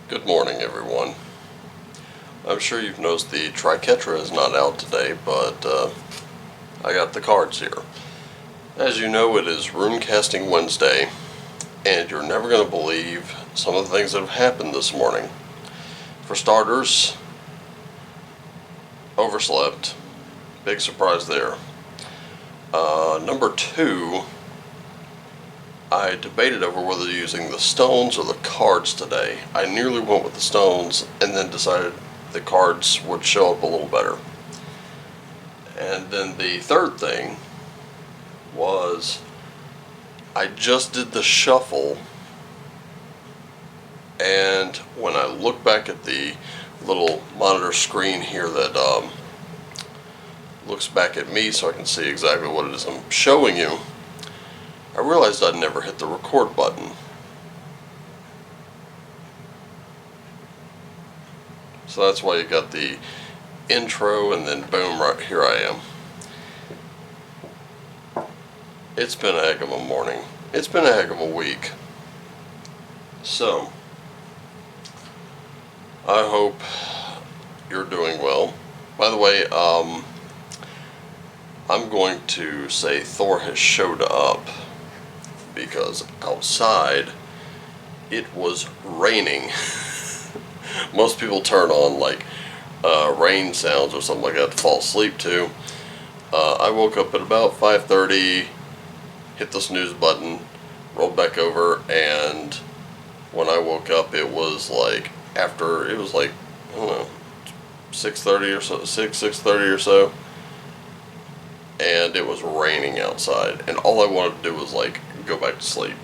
Good morning, everyone. I'm sure you've noticed the Triquetra is not out today, but I got the cards here. As you know, it is Runecasting Wednesday, and you're never going to believe some of the things that have happened this morning. For starters, overslept. Big surprise there. Number two, I debated over whether using the stones or the cards today. I nearly went with the stones and then decided the cards would show up a little better. And then the third thing was I just did the shuffle, and when I look back at the little monitor screen here that looks back at me so I can see exactly what it is I'm showing you, I realized I'd never hit the record button. So that's why you got the intro and then boom, right here I am. It's been a heck of a morning. It's been a heck of a week. So, I hope you're doing well. By the way, I'm going to say Thor has showed up because outside it was raining. Most people turn on like rain sounds or something like that to fall asleep to. I woke up at about 5:30, hit the snooze button, rolled back over, and when I woke up it was like I don't know, 6:30 or so, 6:30 or so, and it was raining outside, and all I wanted to do was like go back to sleep.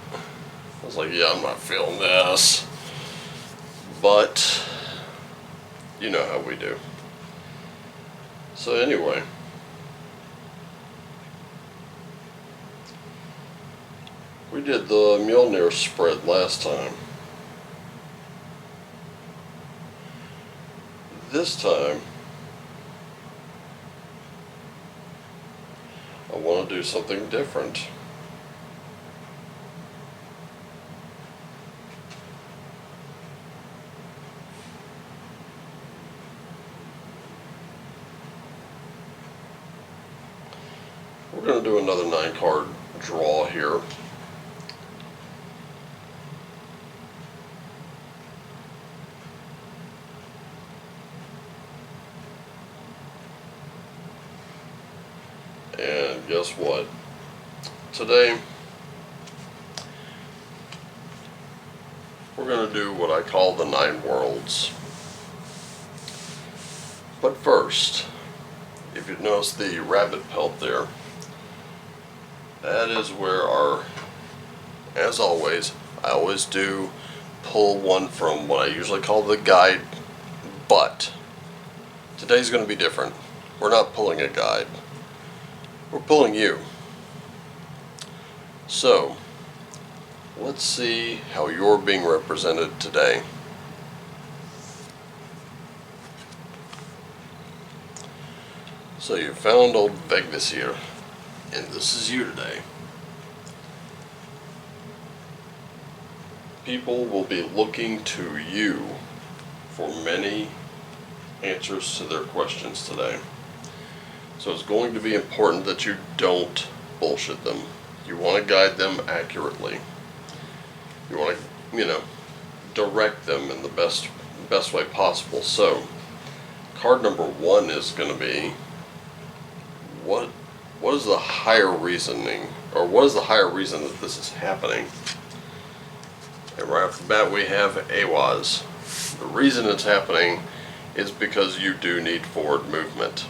I was like, yeah, I'm not feeling this. But you know how we do. So anyway, we did the Mjolnir spread last time. This time, I want to do something different. We're going to do another 9-card draw here. And guess what? Today, we're going to do what I call the 9 worlds. But first, if you notice the rabbit pelt there, that is where as always, I always do pull one from what I usually call the guide, but today's going to be different. We're not pulling a guide. We're pulling you. So, let's see how you're being represented today. So you found old Vegas here, and this is you today. People will be looking to you for many answers to their questions today. So it's going to be important that you don't bullshit them. You want to guide them accurately. You want to, direct them in the best way possible. So, card number 1 is going to be what is the higher reasoning, or what is the higher reason that this is happening? And right off the bat we have AWAS. The reason it's happening is because you do need forward movement.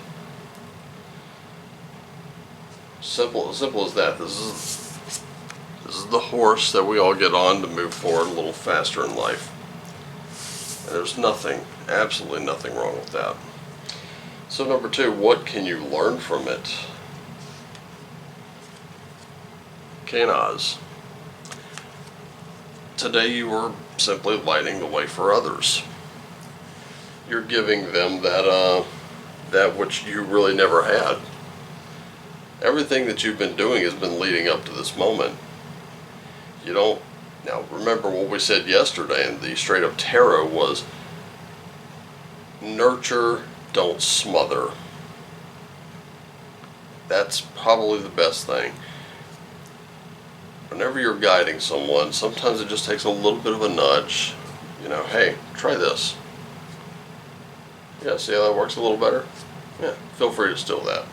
Simple as that. This is the horse that we all get on to move forward a little faster in life. And there's absolutely nothing wrong with that. So number 2, what can you learn from it? Canaz. Today you are simply lighting the way for others. You're giving them that that which you really never had. Everything that you've been doing has been leading up to this moment. You don't, now remember what we said yesterday in the straight up tarot was nurture, don't smother. That's probably the best thing. Whenever you're guiding someone, sometimes it just takes a little bit of a nudge. You know, hey, try this. Yeah, see how that works a little better? Yeah, feel free to steal that.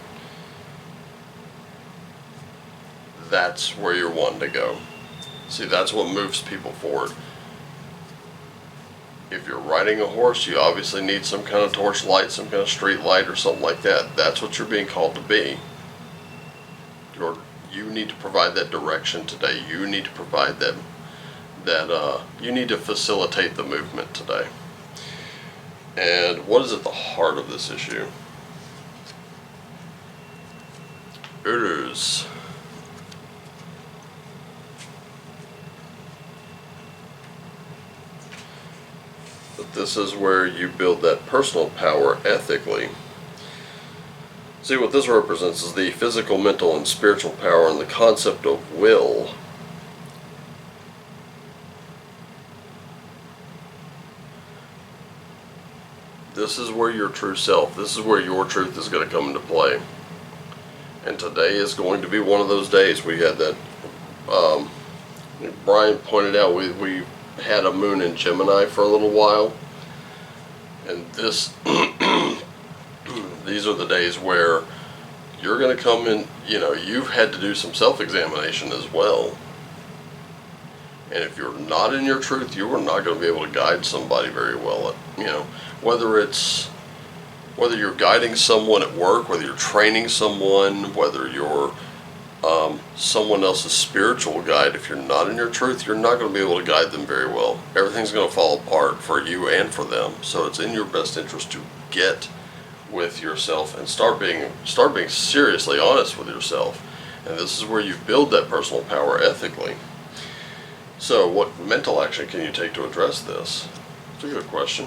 That's where you're wanting to go. See, that's what moves people forward. If you're riding a horse, you obviously need some kind of torch light, some kind of street light or something like that. That's what you're being called to be. You need to provide that direction today. You need to provide you need to facilitate the movement today. And what is at the heart of this issue? It is that this is where you build that personal power ethically. See, what this represents is the physical, mental, and spiritual power and the concept of will. This is where your true self, this is where your truth is going to come into play. And today is going to be one of those days. We had that, Brian pointed out, we had a moon in Gemini for a little while. And this, these are the days where you're going to come in, you've had to do some self-examination as well. And if you're not in your truth, you are not going to be able to guide somebody very well. Whether you're guiding someone at work, whether you're training someone, whether you're someone else's spiritual guide, if you're not in your truth, you're not going to be able to guide them very well. Everything's going to fall apart for you and for them. So it's in your best interest to get with yourself and start being seriously honest with yourself. And this is where you build that personal power ethically. So what mental action can you take to address this? It's a good question.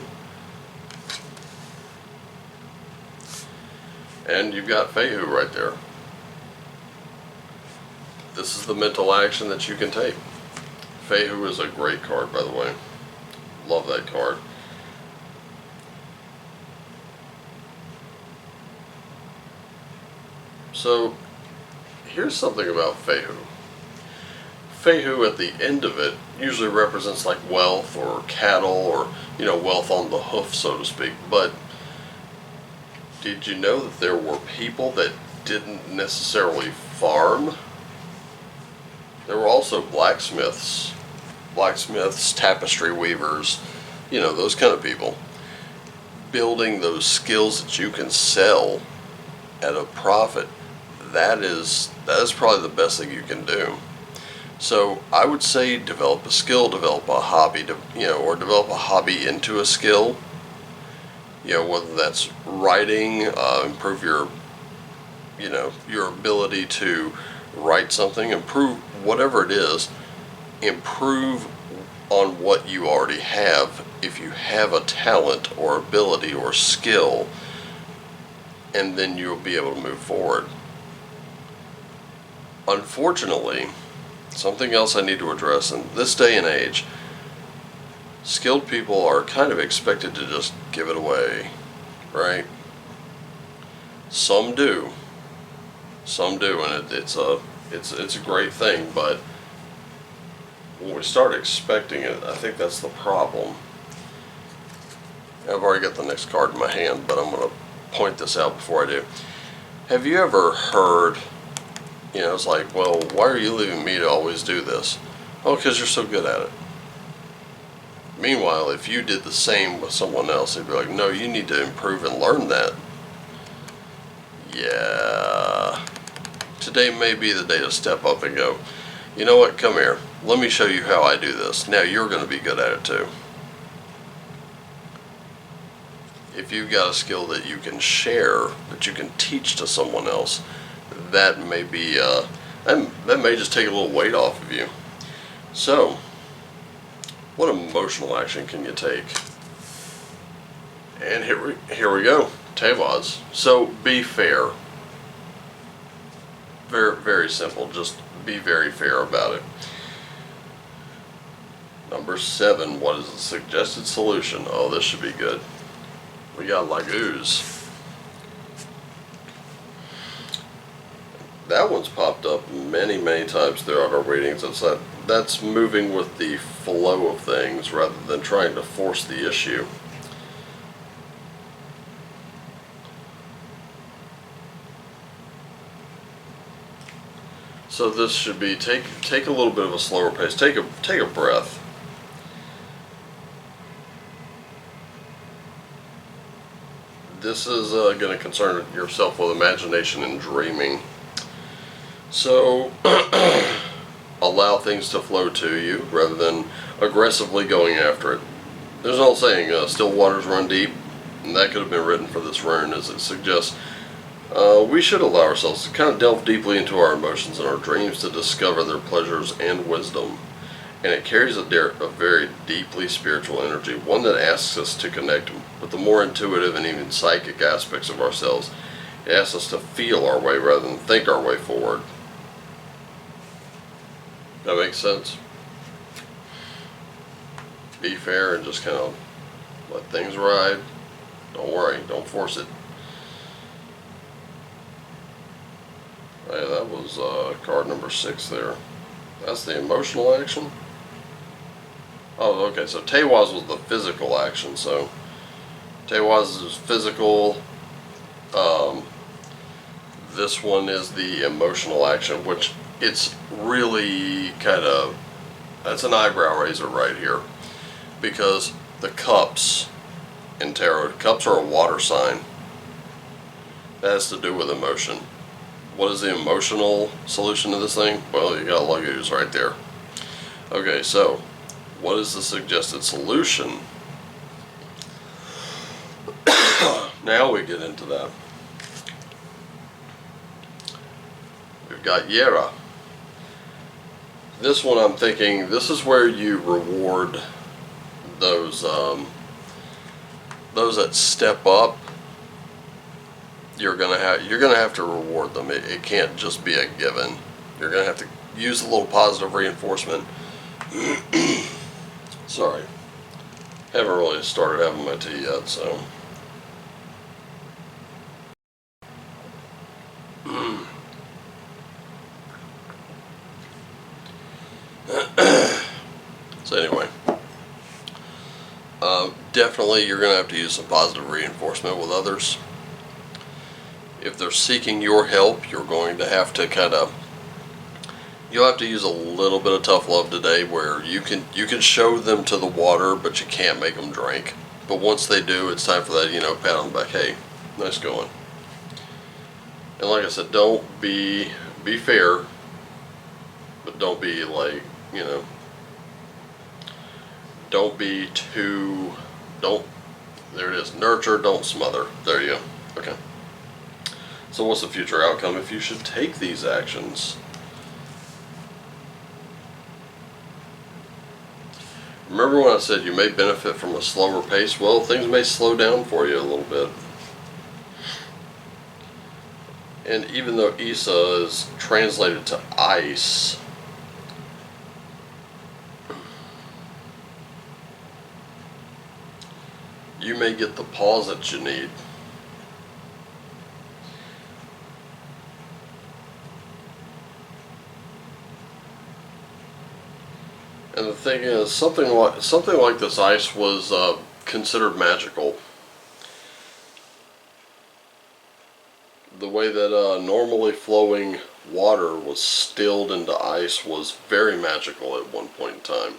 And you've got Fehu right there. This is the mental action that you can take. Fehu is a great card, by the way. Love that card. So, here's something about Fehu. Fehu at the end of it usually represents like wealth or cattle or, wealth on the hoof, so to speak. But did you know that there were people that didn't necessarily farm? There were also blacksmiths, tapestry weavers, those kind of people. Building those skills that you can sell at a profit, that is probably the best thing you can do. So I would say develop a skill, develop a hobby, or develop a hobby into a skill. Whether that's writing, improve your ability to write something, improve whatever it is, improve on what you already have if you have a talent or ability or skill, and then you'll be able to move forward. Unfortunately, something else I need to address in this day and age, skilled people are kind of expected to just give it away, right? Some do, and it's a great thing, but when we start expecting it, I think that's the problem. I've already got the next card in my hand, but I'm going to point this out before I do. Have you ever heard, it's like, well, why are you leaving me to always do this? Oh, because you're so good at it. Meanwhile, if you did the same with someone else, they'd be like, no, you need to improve and learn that. Yeah. Today may be the day to step up and go, you know what, come here. Let me show you how I do this. Now you're going to be good at it too. If you've got a skill that you can share, that you can teach to someone else, that may be, that may just take a little weight off of you. So, what emotional action can you take? And here we go. Tewaz. So be fair. Very, very simple. Just be very fair about it. Number 7, what is the suggested solution? Oh, this should be good. We got Laguz. That one's popped up many, many times throughout our readings. It's that's moving with the flow of things rather than trying to force the issue. So this should be take a little bit of a slower pace. Take a breath. This is going to concern yourself with imagination and dreaming. So allow things to flow to you rather than aggressively going after it. There's an old saying, still waters run deep, and that could have been written for this rune, as it suggests we should allow ourselves to kind of delve deeply into our emotions and our dreams to discover their pleasures and wisdom. And it carries a very deeply spiritual energy, one that asks us to connect with the more intuitive and even psychic aspects of ourselves. It asks us to feel our way rather than think our way forward. That makes sense? Be fair and just kind of let things ride. Don't worry, don't force it. Hey, that was card number 6 there. That's the emotional action. Oh, okay, so Tewaz was the physical action, so Tewaz is physical. This one is the emotional action, which it's really kind of, that's an eyebrow raiser right here. Because the cups in tarot, cups are a water sign. That has to do with emotion. What is the emotional solution to this thing? Well, you got Laguz right there. Okay, so what is the suggested solution? Now we get into that. We've got Yera. This one I'm thinking, this is where you reward those that step up. You're gonna have to reward them. It can't just be a given. You're gonna have to use a little positive reinforcement. Sorry, haven't really started having my tea yet, so. So anyway, definitely you're gonna have to use some positive reinforcement with others. If they're seeking your help, you're going to have to you'll have to use a little bit of tough love today, where you can show them to the water, but you can't make them drink. But once they do, it's time for that, pat on the back. Hey, nice going. And like I said, don't be fair, but don't be like, don't be too, there it is, nurture, don't smother. There you go. Okay. So what's the future outcome if you should take these actions? Remember when I said you may benefit from a slower pace? Well, things may slow down for you a little bit. And even though Isa is translated to ice, you may get the pause that you need. And the thing is, something like this ice was considered magical. The way that normally flowing water was stilled into ice was very magical at one point in time.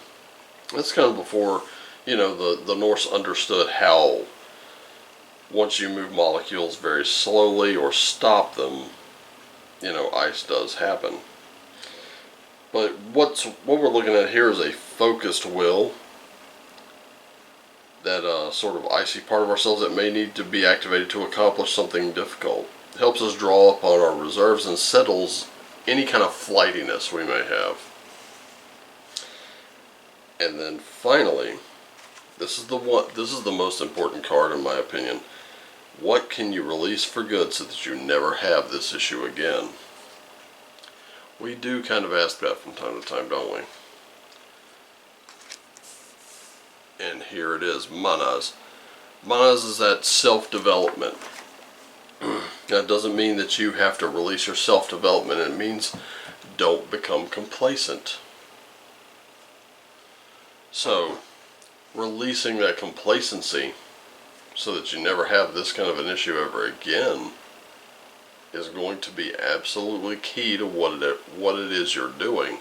That's kind of before, the Norse understood how once you move molecules very slowly or stop them, ice does happen. But what we're looking at here is a focused will, that sort of icy part of ourselves that may need to be activated to accomplish something difficult. It helps us draw upon our reserves and settles any kind of flightiness we may have. And then finally, this is the most important card in my opinion. What can you release for good so that you never have this issue again? We do kind of ask that from time to time, don't we? And here it is, manas. Manas is that self-development. That doesn't mean that you have to release your self-development. It means don't become complacent. So, releasing that complacency so that you never have this kind of an issue ever again is going to be absolutely key to what it is you're doing.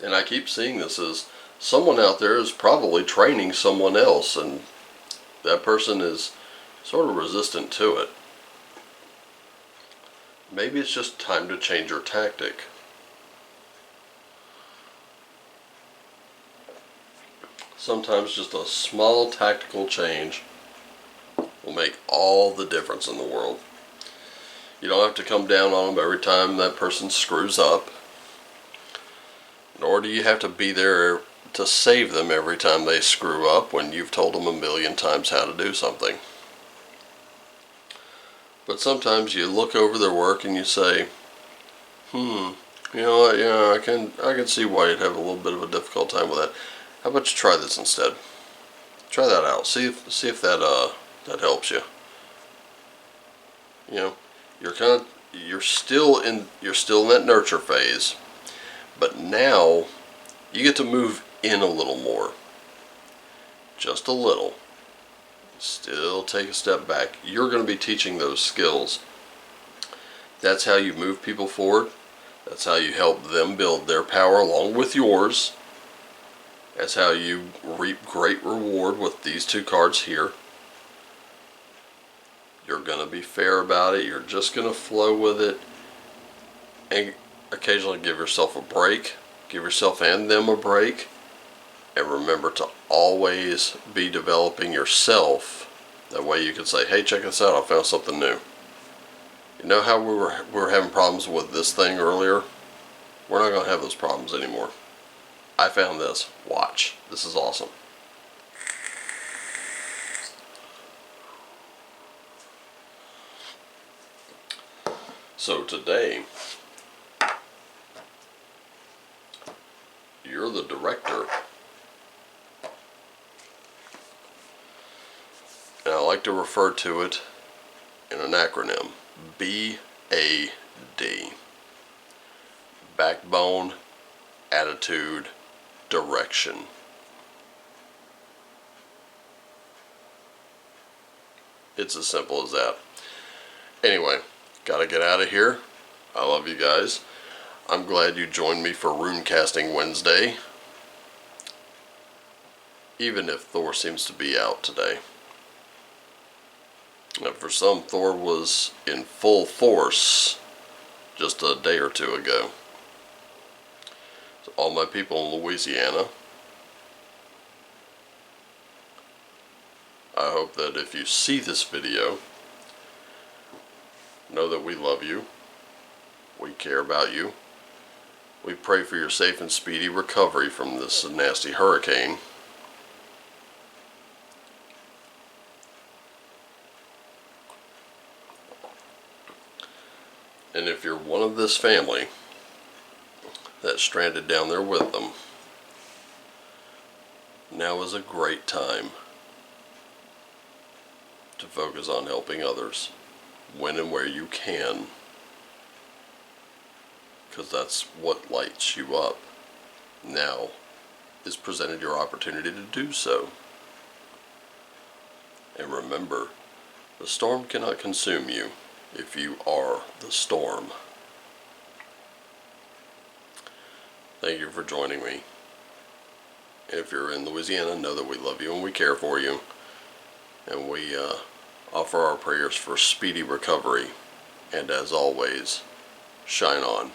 And I keep seeing this as someone out there is probably training someone else, and that person is sort of resistant to it. Maybe it's just time to change your tactic. Sometimes just a small tactical change will make all the difference in the world. You don't have to come down on them every time that person screws up, nor do you have to be there to save them every time they screw up when you've told them a million times how to do something. But sometimes you look over their work and you say, you know what, yeah, I can see why you'd have a little bit of a difficult time with that. How about you try this instead? Try that out. See if that helps you. You know, you're still in that nurture phase, but now you get to move in a little more. Just a little. Still take a step back. You're going to be teaching those skills. That's how you move people forward. That's how you help them build their power along with yours. That's how you reap great reward with these two cards here. You're going to be fair about it. You're just going to flow with it. And occasionally give yourself a break. Give yourself and them a break. And remember to always be developing yourself. That way you can say, hey, check this out. I found something new. You know how we were having problems with this thing earlier? We're not going to have those problems anymore. I found this. Watch. This is awesome. So today, you're the director. And I like to refer to it in an acronym. BAD. Backbone, attitude, direction. It's as simple as that. Anyway, gotta get out of here. I love you guys. I'm glad you joined me for Runecasting Wednesday, even if Thor seems to be out today. Now, for some, Thor was in full force just a day or two ago. So all my people in Louisiana, I hope that if you see this video, know that we love you, we care about you, we pray for your safe and speedy recovery from this nasty hurricane. And if you're one of this family that's stranded down there with them, now is a great time to focus on helping others when and where you can, because that's what lights you up. Now is presented your opportunity to do so. And remember, the storm cannot consume you if you are the storm. Thank you for joining me. If you're in Louisiana, know that we love you and we care for you. And we offer our prayers for speedy recovery. And as always, shine on.